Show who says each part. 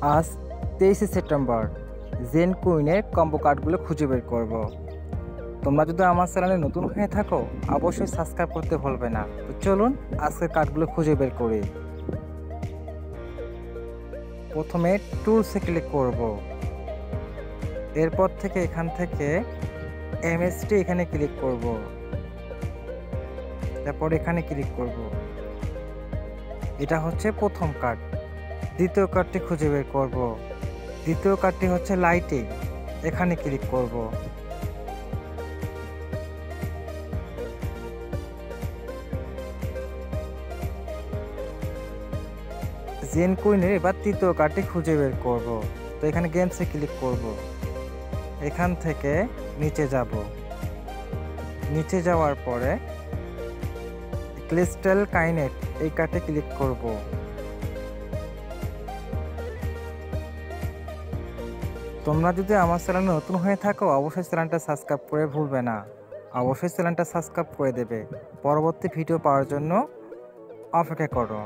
Speaker 1: আজ 23শে September gen কুইনের combo কার্ডগুলো খুঁজে বের করব। তোমরা যদি আমার চ্যানেলে নতুন হয়ে থাকো অবশ্যই সাবস্ক্রাইব করতে ভুলবে না। তো চলুন আজকের কার্ডগুলো খুঁজে বের করি। প্রথমে টুলসে ক্লিক করব, এরপর থেকে এখান থেকে এমএসটি এখানে ক্লিক করব, তারপর এখানে ক্লিক করব। এটা হচ্ছে প্রথম কার্ড। দ্বিতীয় কার্ডটি খুঁজে বের করব। দ্বিতীয় কার্ডটি হচ্ছে লাইটিং, এখানে ক্লিক করব। জেন কুইনের এবার তৃতীয় কার্ডটি খুঁজে বের করব। তো এখানে গেমসে ক্লিক করব, এখান থেকে নিচে যাব। নিচে যাওয়ার পরে ক্রিস্টাল কাইনেট এই কার্ডে ক্লিক করব। তোমরা যদি আমার চ্যানেলে নতুন হয়ে থাকো অবশ্যই চ্যানেলটা সাবস্ক্রাইব করে ভুলবে না। অবশ্যই চ্যানেলটা সাবস্ক্রাইব করে দেবে। পরবর্তী ভিডিও পাওয়ার জন্য অপেক্ষা করো।